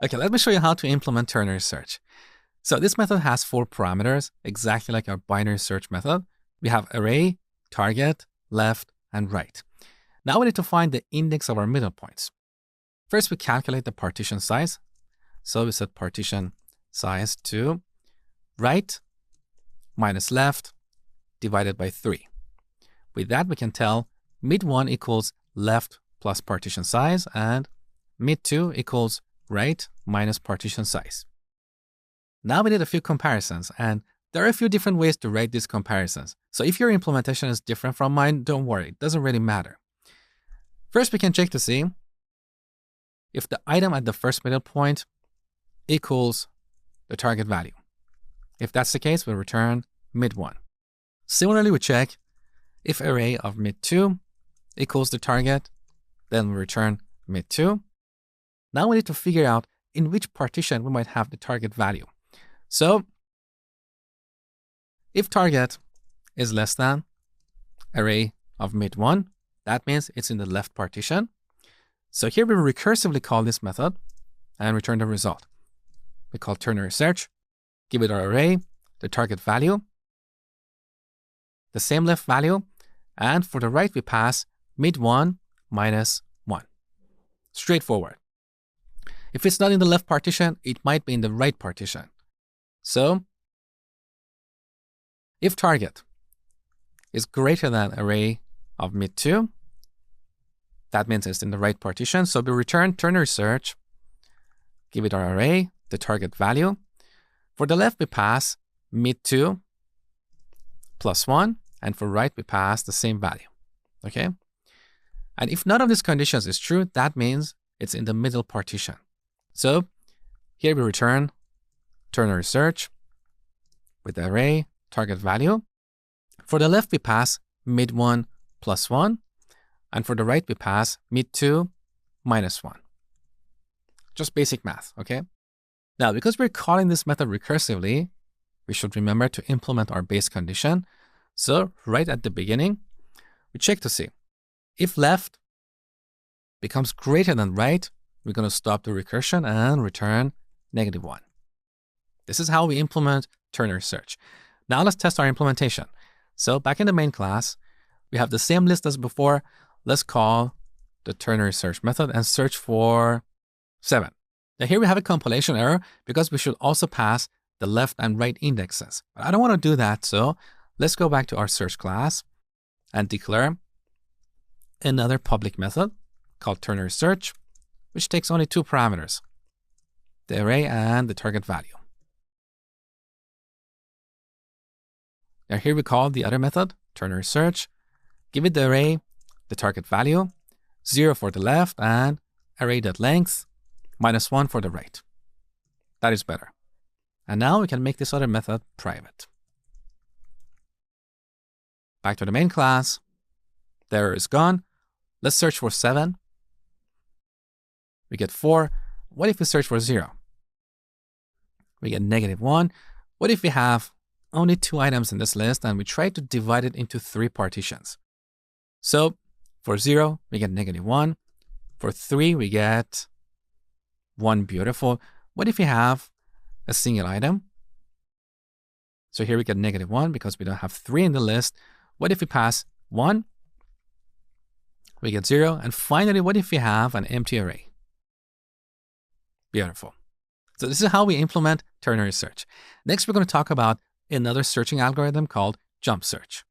Okay, let me show you how to implement ternary search. So this method has 4 parameters, exactly like our binary search method. We have array, target, left, and right. Now we need to find the index of our middle points. First, we calculate the partition size. So we set partition size to right minus left divided by 3. With that, we can tell mid1 equals left plus partition size, and mid2 equals right minus partition size. Now we need a few comparisons, and there are a few different ways to write these comparisons. So if your implementation is different from mine, don't worry, it doesn't really matter. First, we can check to see if the item at the first middle point equals the target value. If that's the case, we'll return mid1. Similarly, we check if array of mid2 equals the target, then we return mid2. Now we need to figure out in which partition we might have the target value. So if target is less than array of mid1, that means it's in the left partition. So here we recursively call this method and return the result. We call ternary search, give it our array, the target value, the same left value, and for the right we pass mid1 minus 1. Straightforward. If it's not in the left partition, it might be in the right partition. So if target is greater than array of mid2, that means it's in the right partition. So we return ternary search, give it our array, the target value. For the left, we pass mid2 plus 1, and for right, we pass the same value. Okay? And if none of these conditions is true, that means it's in the middle partition. So here we return ternary search with the array, target value. For the left, we pass mid1 plus 1, and for the right, we pass mid2 minus 1. Just basic math, okay? Now, because we're calling this method recursively, we should remember to implement our base condition. So right at the beginning, we check to see if left becomes greater than right, we're going to stop the recursion and return -1. This is how we implement ternary search. Now let's test our implementation. So back in the main class, we have the same list as before. Let's call the ternary search method and search for 7. Now here we have a compilation error because we should also pass the left and right indexes. But I don't want to do that, so let's go back to our search class and declare another public method called ternary search, which takes only 2 parameters, the array and the target value. Now here we call the other method, ternary search, give it the array, the target value, 0 for the left, and array.length, -1 for the right. That is better. And now we can make this other method private. Back to the main class. The error is gone. Let's search for 7. We get 4. What if we search for 0? We get -1. What if we have only 2 items in this list and we try to divide it into 3 partitions? So for 0, we get -1. For 3, we get 1. Beautiful. What if we have a single item? So here we get -1 because we don't have 3 in the list. What if we pass 1? We get 0. And finally, what if we have an empty array? Beautiful. So this is how we implement ternary search. Next, we're going to talk about another searching algorithm called jump search.